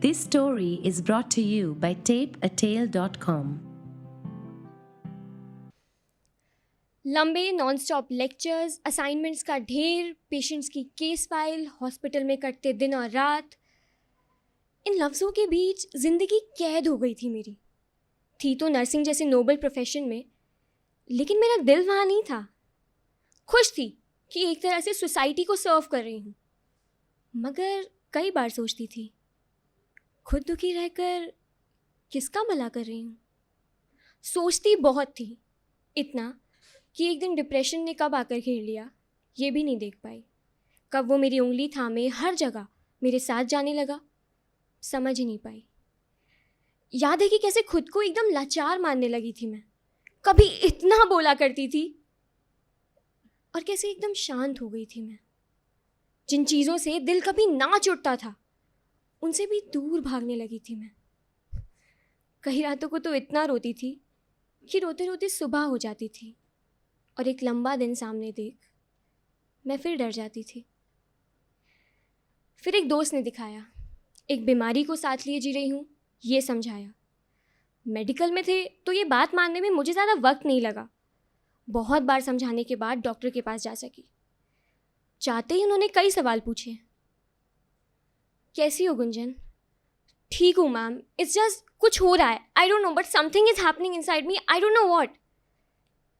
This story is brought to you by tapeatale.com. लंबे non stop lectures, assignments का ढेर, patients की case file, hospital में कटते दिन और रात, इन लफ्ज़ों के बीच ज़िंदगी कैद हो गई थी मेरी। थी तो नर्सिंग जैसे नोबल प्रोफेशन में, लेकिन मेरा दिल वहाँ नहीं था। खुश थी कि एक तरह से सोसाइटी को सर्व कर रही हूँ, मगर कई बार सोचती थी खुद दुखी रहकर किसका भला कर रही हूँ। सोचती बहुत थी, इतना कि एक दिन डिप्रेशन ने कब आकर घेर लिया ये भी नहीं देख पाई। कब वो मेरी उंगली थामे हर जगह मेरे साथ जाने लगा, समझ ही नहीं पाई। याद है कि कैसे खुद को एकदम लाचार मानने लगी थी मैं। कभी इतना बोला करती थी और कैसे एकदम शांत हो गई थी मैं। जिन चीज़ों से दिल कभी ना जुड़ता था उनसे भी दूर भागने लगी थी मैं। कई रातों को तो इतना रोती थी कि रोते रोते सुबह हो जाती थी और एक लंबा दिन सामने देख मैं फिर डर जाती थी। फिर एक दोस्त ने दिखाया, एक बीमारी को साथ लिए जी रही हूँ ये समझाया। मेडिकल में थे तो ये बात मानने में मुझे ज़्यादा वक्त नहीं लगा। बहुत बार समझाने के बाद डॉक्टर के पास जा सकी। चाहते ही उन्होंने कई सवाल पूछे। कैसी हो गुंजन? ठीक हूँ मैम, इट्स जस्ट कुछ हो रहा है, I don't know, but something is happening inside me, I don't know what.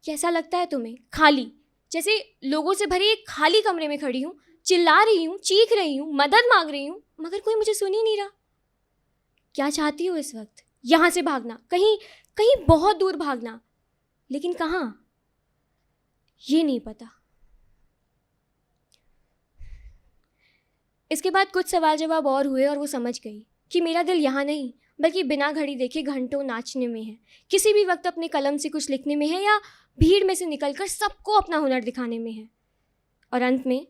कैसा लगता है तुम्हें? खाली, जैसे लोगों से भरे एक खाली कमरे में खड़ी हूँ, चिल्ला रही हूँ, चीख रही हूँ, मदद मांग रही हूँ, मगर कोई मुझे सुन ही नहीं रहा। क्या चाहती हो इस वक्त? यहाँ से भागना, कहीं कहीं बहुत दूर भागना, लेकिन कहाँ ये नहीं पता। इसके बाद कुछ सवाल जवाब और हुए और वो समझ गई कि मेरा दिल यहाँ नहीं बल्कि बिना घड़ी देखे घंटों नाचने में है, किसी भी वक्त अपने कलम से कुछ लिखने में है या भीड़ में से निकलकर सबको अपना हुनर दिखाने में है। और अंत में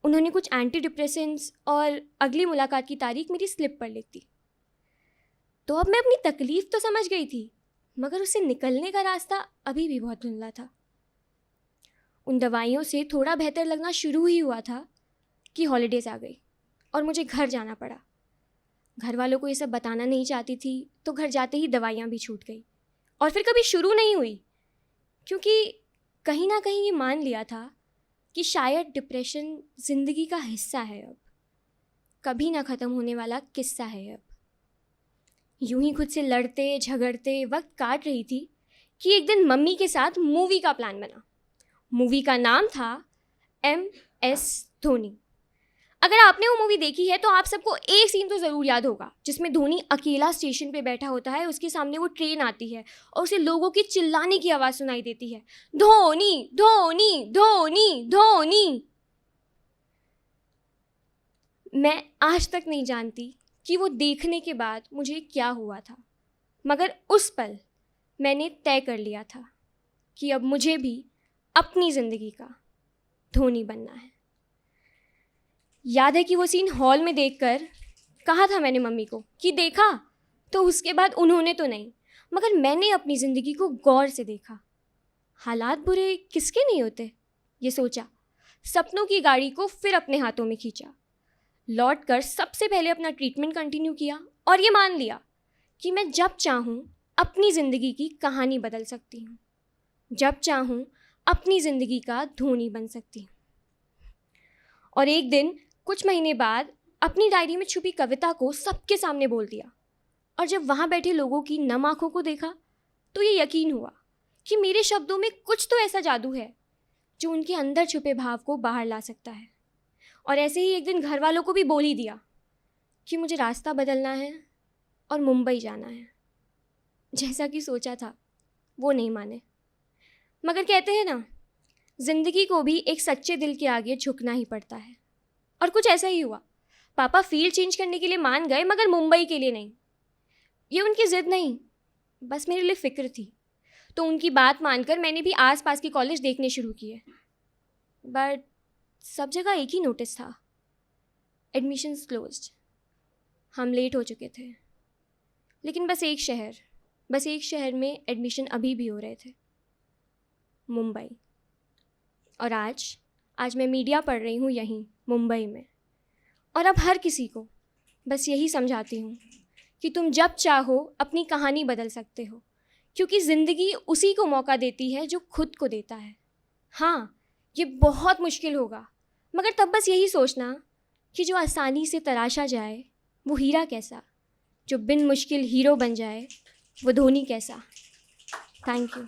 उन्होंने कुछ एंटी डिप्रेसेंट्स और अगली मुलाकात की तारीख मेरी स्लिप पर लिख दी। तो अब मैं अपनी तकलीफ़ तो समझ गई थी, मगर उससे निकलने का रास्ता अभी भी बहुत धुंधला था। उन दवाइयों से थोड़ा बेहतर लगना शुरू ही हुआ था कि हॉलीडेज़ आ गई और मुझे घर जाना पड़ा। घर वालों को ये सब बताना नहीं चाहती थी, तो घर जाते ही दवाइयाँ भी छूट गई और फिर कभी शुरू नहीं हुई, क्योंकि कहीं ना कहीं ये मान लिया था कि शायद डिप्रेशन ज़िंदगी का हिस्सा है, अब कभी ना ख़त्म होने वाला किस्सा है। अब यूं ही खुद से लड़ते झगड़ते वक्त काट रही थी कि एक दिन मम्मी के साथ मूवी का प्लान बना। मूवी का नाम था MS धोनी। अगर आपने वो मूवी देखी है तो आप सबको एक सीन तो ज़रूर याद होगा जिसमें धोनी अकेला स्टेशन पे बैठा होता है, उसके सामने वो ट्रेन आती है और उसे लोगों की चिल्लाने की आवाज़ सुनाई देती है, धोनी धोनी धोनी धोनी। मैं आज तक नहीं जानती कि वो देखने के बाद मुझे क्या हुआ था, मगर उस पल मैंने तय कर लिया था कि अब मुझे भी अपनी ज़िंदगी का धोनी बनना है। याद है कि वो सीन हॉल में देखकर कहा था मैंने मम्मी को कि देखा, तो उसके बाद उन्होंने तो नहीं, मगर मैंने अपनी ज़िंदगी को गौर से देखा। हालात बुरे किसके नहीं होते, ये सोचा। सपनों की गाड़ी को फिर अपने हाथों में खींचा, लौट कर सबसे पहले अपना ट्रीटमेंट कंटिन्यू किया और ये मान लिया कि मैं जब चाहूँ अपनी ज़िंदगी की कहानी बदल सकती हूँ, जब चाहूँ अपनी ज़िंदगी का धोनी बन सकती हूँ। और एक दिन कुछ महीने बाद अपनी डायरी में छुपी कविता को सबके सामने बोल दिया और जब वहाँ बैठे लोगों की नम आँखों को देखा तो ये यकीन हुआ कि मेरे शब्दों में कुछ तो ऐसा जादू है जो उनके अंदर छुपे भाव को बाहर ला सकता है। और ऐसे ही एक दिन घर वालों को भी बोल ही दिया कि मुझे रास्ता बदलना है और मुंबई जाना है। जैसा कि सोचा था वो नहीं माने, मगर कहते हैं ना, ज़िंदगी को भी एक सच्चे दिल के आगे झुकना ही पड़ता है। और कुछ ऐसा ही हुआ। पापा फील्ड चेंज करने के लिए मान गए, मगर मुंबई के लिए नहीं। ये उनकी ज़िद नहीं, बस मेरे लिए फ़िक्र थी। तो उनकी बात मानकर मैंने भी आसपास के कॉलेज देखने शुरू किए, बट सब जगह एक ही नोटिस था, एडमिशन्स क्लोज्ड। हम लेट हो चुके थे, लेकिन बस एक शहर में एडमिशन अभी भी हो रहे थे, मुंबई। और आज मैं मीडिया पढ़ रही हूँ यहीं मुंबई में। और अब हर किसी को बस यही समझाती हूँ कि तुम जब चाहो अपनी कहानी बदल सकते हो, क्योंकि ज़िंदगी उसी को मौका देती है जो खुद को देता है। हाँ, ये बहुत मुश्किल होगा, मगर तब बस यही सोचना कि जो आसानी से तराशा जाए वो हीरा कैसा, जो बिन मुश्किल हीरो बन जाए वो धोनी कैसा। Thank you.